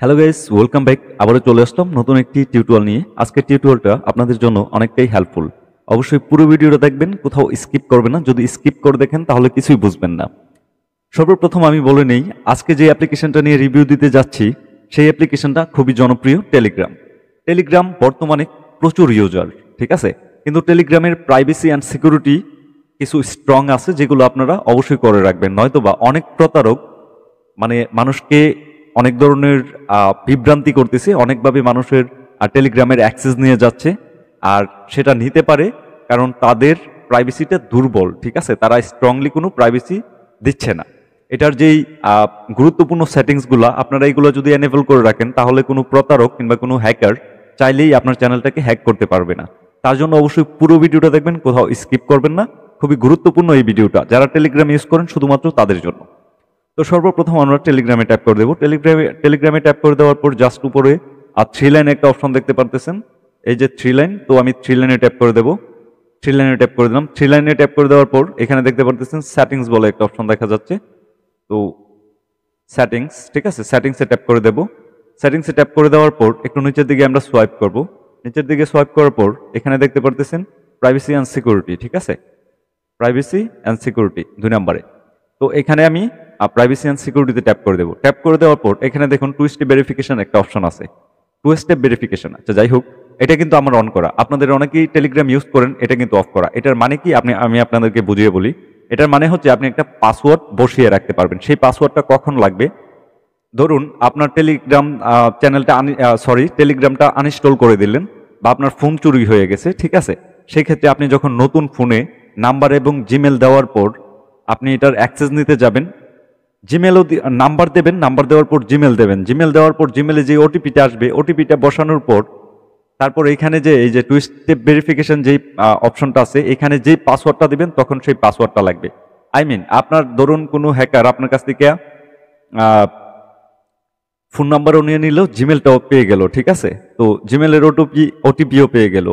Hello guys, welcome back. আবারও চলে আসলাম নতুন একটি টিউটোরিয়াল নিয়ে। আজকের টিউটোরিয়ালটা আপনাদের জন্য অনেকটাই হেল্পফুল। অবশ্যই পুরো ভিডিওটা দেখবেন, কোথাও স্কিপ করবেন না। যদি স্কিপ করে দেখেন তাহলে কিছুই বুঝবেন না। সর্বপ্রথম আমি বলে নেই, আজকে যে অ্যাপ্লিকেশনটা নিয়ে রিভিউ দিতে যাচ্ছি সেই অ্যাপ্লিকেশনটা খুবই জনপ্রিয়, টেলিগ্রাম। টেলিগ্রাম বর্তমানে প্রচুর ইউজার, ঠিক আছে, কিন্তু টেলিগ্রামের প্রাইভেসি অ্যান্ড সিকিউরিটি কিছু স্ট্রং আছে যেগুলো আপনারা অবশ্যই করে রাখবেন, নয়তোবা অনেক প্রতারক মানুষকে অনেক ধরনের বিভ্রান্তি করতেছে, অনেকভাবে মানুষের টেলিগ্রামের অ্যাক্সেস নিয়ে যাচ্ছে। আর সেটা নিতে পারে কারণ তাদের প্রাইভেসিটা দুর্বল, ঠিক আছে, তারা স্ট্রংলি কোনো প্রাইভেসি দিচ্ছে না। এটার যেই গুরুত্বপূর্ণ সেটিংসগুলো আপনারা এইগুলো যদি এনেবল করে রাখেন তাহলে কোনো প্রতারক কিংবা কোনো হ্যাকার চাইলেই আপনার চ্যানেলটাকে হ্যাক করতে পারবে না। তার জন্য অবশ্যই পুরো ভিডিওটা দেখবেন, কোথাও স্কিপ করবেন না। খুবই গুরুত্বপূর্ণ এই ভিডিওটা, যারা টেলিগ্রাম ইউজ করেন শুধুমাত্র তাদের জন্য। তো সর্বপ্রথম আমরা টেলিগ্রামে ট্যাপ করে দেবো। টেলিগ্রামে ট্যাপ করে দেওয়ার পর জাস্ট উপরে থ্রি লাইন একটা অপশন দেখতে পারতেছেন, এই যে থ্রি লাইন। তো আমি থ্রি লাইনে ট্যাপ করে দেবো। থ্রি লাইনে ট্যাপ করে দিলাম। থ্রি লাইনে ট্যাপ করে দেওয়ার পর এখানে দেখতে পারতেছেন সেটিংস বলে একটা অপশন দেখা যাচ্ছে। তো সেটিংস, ঠিক আছে, সেটিংসে ট্যাপ করে দেবো। সেটিংসে ট্যাপ করে দেওয়ার পর একটু নিচের দিকে আমরা সোয়াইপ করব। নিচের দিকে সোয়াইপ করার পর এখানে দেখতে পারতেছেন প্রাইভেসি অ্যান্ড সিকিউরিটি, ঠিক আছে, প্রাইভেসি অ্যান্ড সিকিউরিটি 2 নম্বরে। তো এখানে আমি প্রাইভেসি অ্যান্ড সিকিউরিটিতে ট্যাপ করে দেবো। ট্যাপ করে দেওয়ার পর এখানে দেখুন 2 স্টেপ ভেরিফিকেশন একটা অপশন আছে। 2 স্টেপ ভেরিফিকেশন, আচ্ছা যাই হোক, এটা কিন্তু আমার অন করা। আপনাদের অনেকেই টেলিগ্রাম ইউজ করেন, এটা কিন্তু অফ করা। এটার মানে কি আমি আপনাদেরকে বুঝিয়ে বলি। এটার মানে হচ্ছে আপনি একটা পাসওয়ার্ড বসিয়ে রাখতে পারবেন। সেই পাসওয়ার্ডটা কখন লাগবে? ধরুন আপনার টেলিগ্রাম টেলিগ্রামটা আনইনস্টল করে দিলেন বা আপনার ফোন চুরি হয়ে গেছে, ঠিক আছে, সেই ক্ষেত্রে আপনি যখন নতুন ফোনে নাম্বার এবং জিমেল দেওয়ার পর আপনি এটার অ্যাক্সেস নিতে যাবেন, জিমেলও নাম্বার দেবেন, নাম্বার দেওয়ার পর জিমেল দেবেন, জিমেল দেওয়ার পর জিমেলে যে ওটিপিটা আসবে, ওটিপিটা বসানোর পর তারপর এখানে যে এই যে 2 স্টেপ ভেরিফিকেশন যেই অপশনটা আছে, এখানে যেই পাসওয়ার্ডটা দিবেন তখন সেই পাসওয়ার্ডটা লাগবে। আপনার ধরুন কোনো হ্যাকার আপনার কাছ থেকে ফোন নাম্বারও নিয়ে নিল, জিমেলটাও পেয়ে গেল, ঠিক আছে, তো জিমেলের ওটিপিও পেয়ে গেল।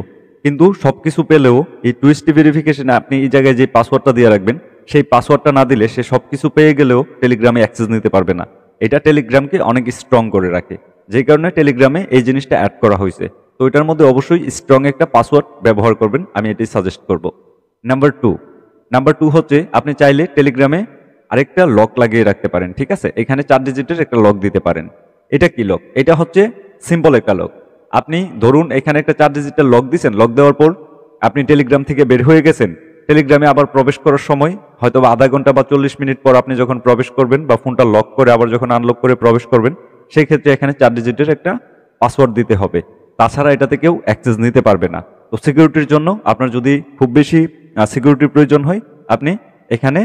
কিন্তু সবকিছু পেলেও এই 2 স্টেপ ভেরিফিকেশনে আপনি এই জায়গায় যে পাসওয়ার্ডটা দিয়ে রাখবেন, সেই পাসওয়ার্ডটা না দিলে সে সবকিছু পেয়ে গেলেও টেলিগ্রামে অ্যাক্সেস নিতে পারবে না। এটা টেলিগ্রামকে অনেক স্ট্রং করে রাখে, যেই কারণে টেলিগ্রামে এই জিনিসটা অ্যাড করা হয়েছে। তো এটার মধ্যে অবশ্যই স্ট্রং একটা পাসওয়ার্ড ব্যবহার করবেন, আমি এটাই সাজেস্ট করব। নাম্বার টু হচ্ছে আপনি চাইলে টেলিগ্রামে আরেকটা লক লাগিয়ে রাখতে পারেন, ঠিক আছে, এখানে 4 ডিজিটের একটা লক দিতে পারেন। এটা কি লক? এটা হচ্ছে সিম্পল একটা লক। আপনি ধরুন এখানে একটা 4 ডিজিটের লক দিয়েছেন, লক দেওয়ার পর আপনি টেলিগ্রাম থেকে বের হয়ে গেছেন। টেলিগ্রামে আবার প্রবেশ করার সময় হয়তো আধা ঘন্টা বা 40 মিনিট পর আপনি যখন প্রবেশ করবেন বা ফোনটা লক করে আবার যখন আনলক করে প্রবেশ করবেন, সেই ক্ষেত্রে এখানে 4 ডিজিটের একটা পাসওয়ার্ড দিতে হবে। তাছাড়া এটাতে কেউ অ্যাক্সেস নিতে পারবে না। তো সিকিউরিটির জন্য আপনার যদি খুব বেশি সিকিউরিটির প্রয়োজন হয়, আপনি এখানে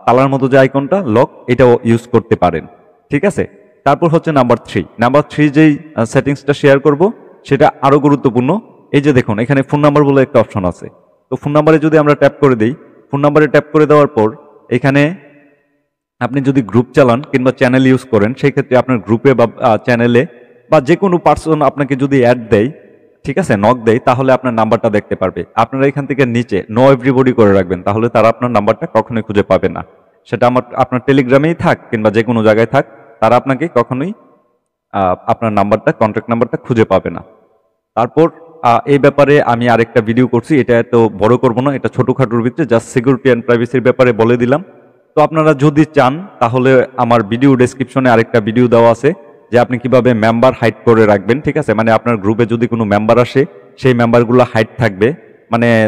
তালার মতো যে আইকনটা লক, এটাও ইউজ করতে পারেন, ঠিক আছে। তারপর হচ্ছে নাম্বার থ্রি যেই সেটিংসটা শেয়ার করব সেটা আরো গুরুত্বপূর্ণ। এই যে দেখুন এখানে ফোন নাম্বার বলে একটা অপশন আছে। তো ফোন নাম্বারে যদি আমরা ট্যাপ করে দিই, ফোন নাম্বারে ট্যাপ করে দেওয়ার পর এখানে আপনি যদি গ্রুপ চালান কিংবা চ্যানেল ইউজ করেন, সেই ক্ষেত্রে আপনার গ্রুপে বা চ্যানেলে বা যে কোনো পার্সন আপনাকে যদি অ্যাড দেয়, ঠিক আছে, নক দেয়, তাহলে আপনার নাম্বারটা দেখতে পারবে। আপনারা এখান থেকে নিচে নো এভরিবডি করে রাখবেন, তাহলে তারা আপনার নাম্বারটা কখনোই খুঁজে পাবে না। সেটা আপনার টেলিগ্রামেই থাক কিংবা যে কোনো জায়গায় থাক, তারা আপনাকে কখনোই আপনার নাম্বারটা, কন্ট্যাক্ট নাম্বারটা খুঁজে পাবে না। তারপর এই ব্যাপারে আমি আরেকটা ভিডিও করছি, এটা এত বড় করব না, এটা ছোটখাটোর ভিতরে জাস্ট সিকিউরিটি অ্যান্ড প্রাইভেসির ব্যাপারে বলে দিলাম। তো আপনারা যদি চান তাহলে আমার ভিডিও ডেসক্রিপশনে আরেকটা ভিডিও দেওয়া আছে যে আপনি কিভাবে মেম্বার হাইড করে রাখবেন, ঠিক আছে, আপনার গ্রুপে যদি কোনো মেম্বার আসে সেই মেম্বারগুলো হাইড থাকবে।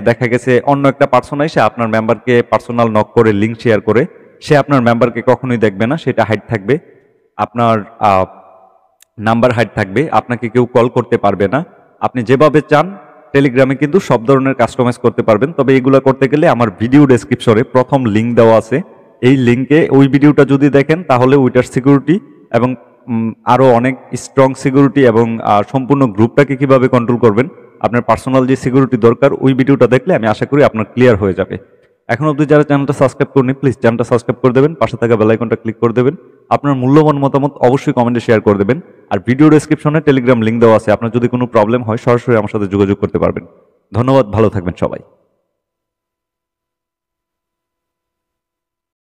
দেখা গেছে অন্য একটা পার্সন এসে আপনার মেম্বারকে পার্সোনাল নক করে লিঙ্ক শেয়ার করে সে আপনার মেম্বারকে কখনোই দেখবে না, সেটা হাইড থাকবে। আপনার নাম্বার হাইড থাকবে, আপনাকে কেউ কল করতে পারবে না। আপনি যেভাবে চান টেলিগ্রামে কিন্তু সব ধরনের কাস্টমাইজ করতে পারবেন। তবে এগুলো করতে গেলে আমার ভিডিও ডেসক্রিপশনে প্রথম লিঙ্ক দেওয়া আছে, এই লিঙ্কে ওই ভিডিওটা যদি দেখেন তাহলে ওইটার সিকিউরিটি এবং আরও অনেক স্ট্রং সিকিউরিটি এবং সম্পূর্ণ গ্রুপটাকে কিভাবে কন্ট্রোল করবেন, আপনার পার্সোনাল যে সিকিউরিটি দরকার, ওই ভিডিওটা দেখলে আমি আশা করি আপনার ক্লিয়ার হয়ে যাবে। এখন অবধি যারা চ্যানেলটা সাবস্ক্রাইব করেনি, প্লিজ চ্যানেলটা সাবস্ক্রাইব করে দেবেন, পাশে থাকা বেল আইকনটা ক্লিক করে দেবেন। আপনার মূল্যবান মতামত অবশ্যই কমেন্টে শেয়ার করে দেবেন। আর ভিডিও ডেসক্রিপশনে টেলিগ্রাম লিঙ্ক দেওয়া আছে, আপনার যদি কোনো প্রবলেম হয় সরাসরি আমার সাথে যোগাযোগ করতে পারবেন। ধন্যবাদ, ভালো থাকবেন সবাই।